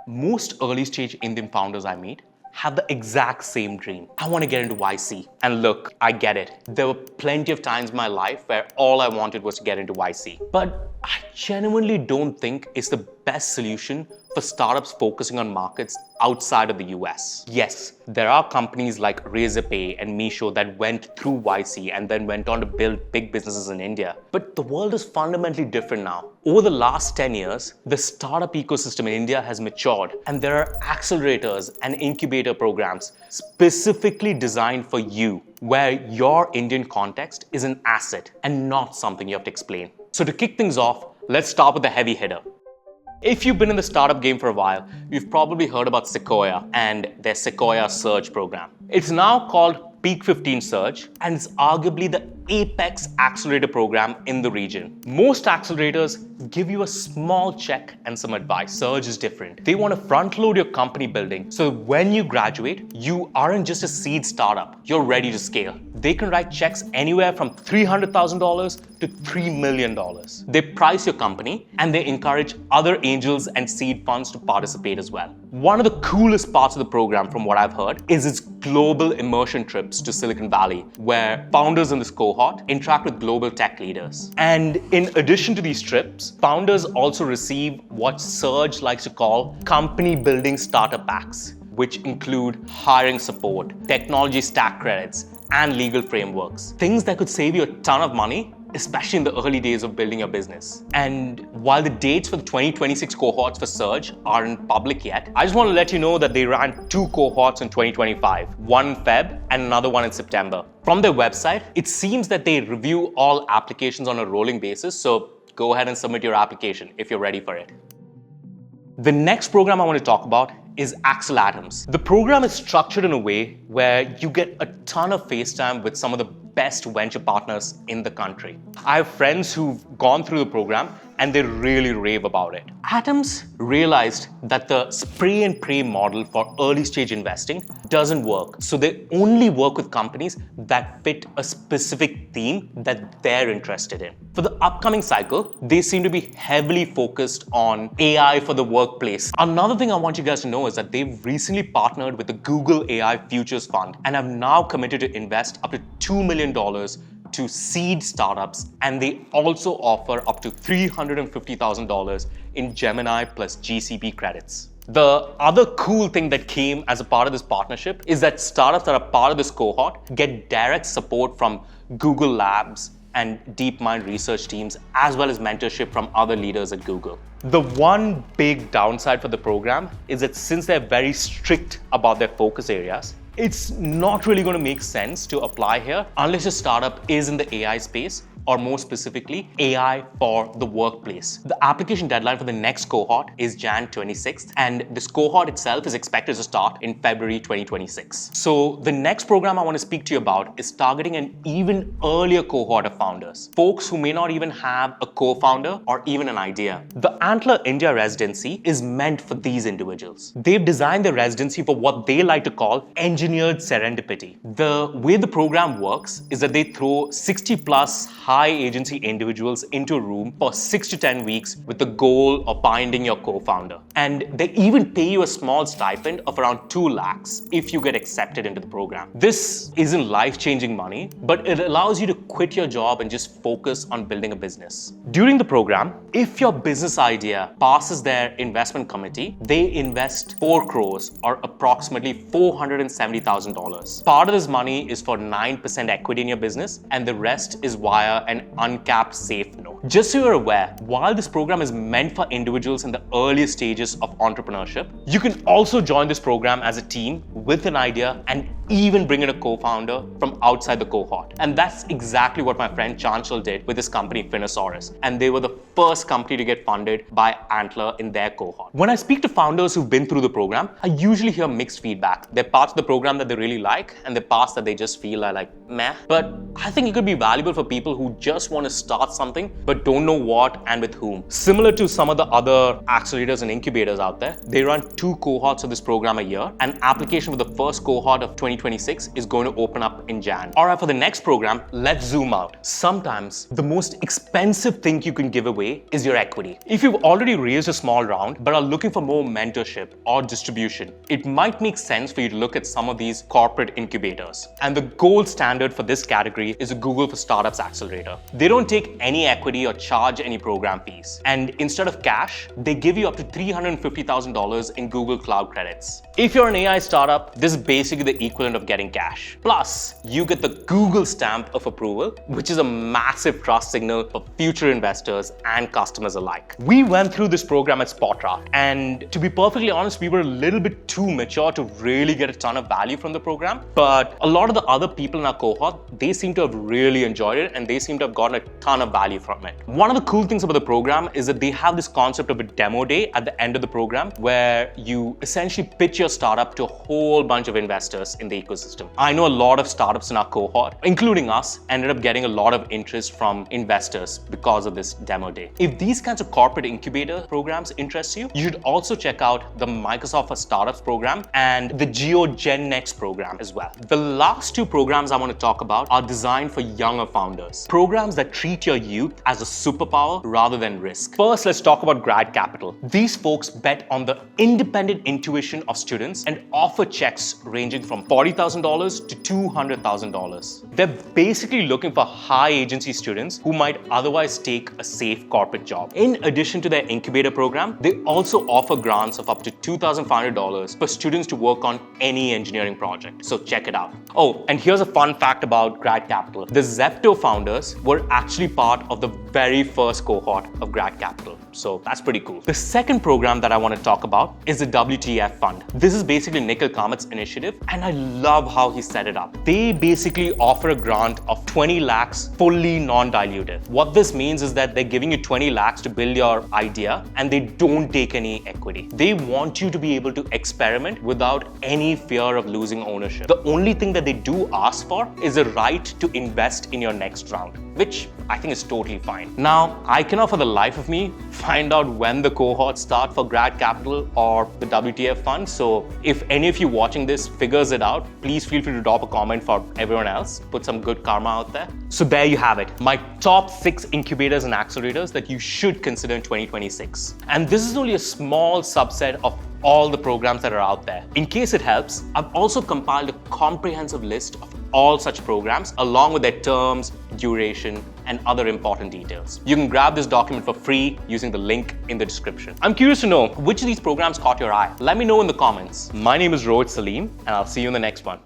Most early stage Indian founders I meet have the exact same dream. I want to get into YC. And look, I get it. There were plenty of times in my life where all I wanted was to get into YC. But I genuinely don't think it's the best solution for startups focusing on markets outside of the US. Yes, there are companies like Razorpay and Meesho that went through YC and then went on to build big businesses in India. But the world is fundamentally different now. Over the last 10 years, the startup ecosystem in India has matured, and there are accelerators and incubator programs specifically designed for you, where your Indian context is an asset and not something you have to explain. So to kick things off, let's start with the heavy hitter. If you've been in the startup game for a while, you've probably heard about Sequoia and their Sequoia Surge program. It's now called Peak 15 Surge, and it's arguably the apex accelerator program in the region. Most accelerators give you a small check and some advice. Surge is different. They want to front load your company building, so when you graduate, you aren't just a seed startup, you're ready to scale. They can write checks anywhere from $300,000 to $3 million. They price your company, and they encourage other angels and seed funds to participate as well. One of the coolest parts of the program, from what I've heard, is its global immersion trips to Silicon Valley, where founders in this cohort interact with global tech leaders. And in addition to these trips, founders also receive what Surge likes to call company building starter packs, which include hiring support, technology stack credits, and legal frameworks. Things that could save you a ton of money, especially in the early days of building your business. And while the dates for the 2026 cohorts for Surge aren't public yet, I just want to let you know that they ran 2 cohorts in 2025, one in Feb and another one in September. From their website, it seems that they review all applications on a rolling basis, so go ahead and submit your application if you're ready for it. The next program I want to talk about is accelerators. The program is structured in a way where you get a ton of face time with some of the best venture partners in the country. I have friends who've gone through the program and they really rave about it. Atoms realized that the spray and pray model for early stage investing doesn't work. So they only work with companies that fit a specific theme that they're interested in. For the upcoming cycle, they seem to be heavily focused on AI for the workplace. Another thing I want you guys to know is that they've recently partnered with the Google AI Futures Fund and have now committed to invest up to $2 million to seed startups, and they also offer up to $350,000 in Gemini plus GCP credits. The other cool thing that came as a part of this partnership is that startups that are part of this cohort get direct support from Google Labs and DeepMind research teams, as well as mentorship from other leaders at Google. The one big downside for the program is that since they're very strict about their focus areas, it's not really going to make sense to apply here unless your startup is in the AI space, or more specifically, AI for the workplace. The application deadline for the next cohort is Jan 26th, and this cohort itself is expected to start in February 2026. So the next program I want to speak to you about is targeting an even earlier cohort of founders, folks who may not even have a co-founder or even an idea. The Antler India residency is meant for these individuals. They've designed their residency for what they like to call engineered serendipity. The way the program works is that they throw 60 plus high agency individuals into a room for 6 to 10 weeks with the goal of finding your co-founder. And they even pay you a small stipend of around 2 lakhs if you get accepted into the program. This isn't life-changing money, but it allows you to quit your job and just focus on building a business. During the program, if your business idea passes their investment committee, they invest 4 crores or approximately $470,000. Part of this money is for 9% equity in your business, and the rest is via an uncapped safe note. Just so you're aware, while this program is meant for individuals in the earliest stages of entrepreneurship, you can also join this program as a team with an idea and even bring in a co-founder from outside the cohort. And that's exactly what my friend Chanchal did with his company Finosaurus. And they were the first company to get funded by Antler in their cohort. When I speak to founders who've been through the program, I usually hear mixed feedback. There are parts of the program that they really like, and there are parts that they just feel are like meh. But I think it could be valuable for people who just want to start something but don't know what and with whom. Similar to some of the other accelerators and incubators out there, they run 2 cohorts of this program a year. An application for the first cohort of 2026 is going to open up in Jan. Alright, for the next program, let's zoom out. Sometimes the most expensive thing you can give away way is your equity. If you've already raised a small round but are looking for more mentorship or distribution, it might make sense for you to look at some of these corporate incubators. And the gold standard for this category is a Google for Startups accelerator. They don't take any equity or charge any program fees. And instead of cash, they give you up to $350,000 in Google Cloud credits. If you're an AI startup, this is basically the equivalent of getting cash. Plus, you get the Google stamp of approval, which is a massive trust signal for future investors and customers alike. We went through this program at Spotra, and to be perfectly honest, we were a little bit too mature to really get a ton of value from the program. But a lot of the other people in our cohort, they seem to have really enjoyed it and they seem to have gotten a ton of value from it. One of the cool things about the program is that they have this concept of a demo day at the end of the program where you essentially pitch your startup to a whole bunch of investors in the ecosystem. I know a lot of startups in our cohort, including us, ended up getting a lot of interest from investors because of this demo day. If these kinds of corporate incubator programs interest you, you should also check out the Microsoft for Startups program and the Geo Gen Next program as well. The last two programs I want to talk about are designed for younger founders. Programs that treat your youth as a superpower rather than risk. First, let's talk about Grad Capital. These folks bet on the independent intuition of students and offer checks ranging from $40,000 to $200,000. They're basically looking for high agency students who might otherwise take a safe corporate job. In addition to their incubator program, they also offer grants of up to $2,500 for students to work on any engineering project. So check it out. Oh, and here's a fun fact about Grad Capital. The Zepto founders were actually part of the very first cohort of Grad Capital. So that's pretty cool. The second program that I want to talk about is the WTF Fund. This is basically Nikhil Kamath's initiative, and I love how he set it up. They basically offer a grant of 20 lakhs fully non-dilutive. What this means is that they're giving you 20 lakhs to build your idea and they don't take any equity. They want you to be able to experiment without any fear of losing ownership. The only thing that they do ask for is a right to invest in your next round, which I think is totally fine. Now, I cannot for the life of me find out when the cohorts start for Grad Capital or the WTF Fund. So if any of you watching this figures it out, please feel free to drop a comment for everyone else. Put some good karma out there. So there you have it. My top 6 incubators and accelerators that you should consider in 2026. And this is only a small subset of all the programs that are out there. In case it helps, I've also compiled a comprehensive list of all such programs along with their terms, duration, and other important details. You can grab this document for free using the link in the description. I'm curious to know which of these programs caught your eye. Let me know in the comments. My name is Rohit Salim, and I'll see you in the next one.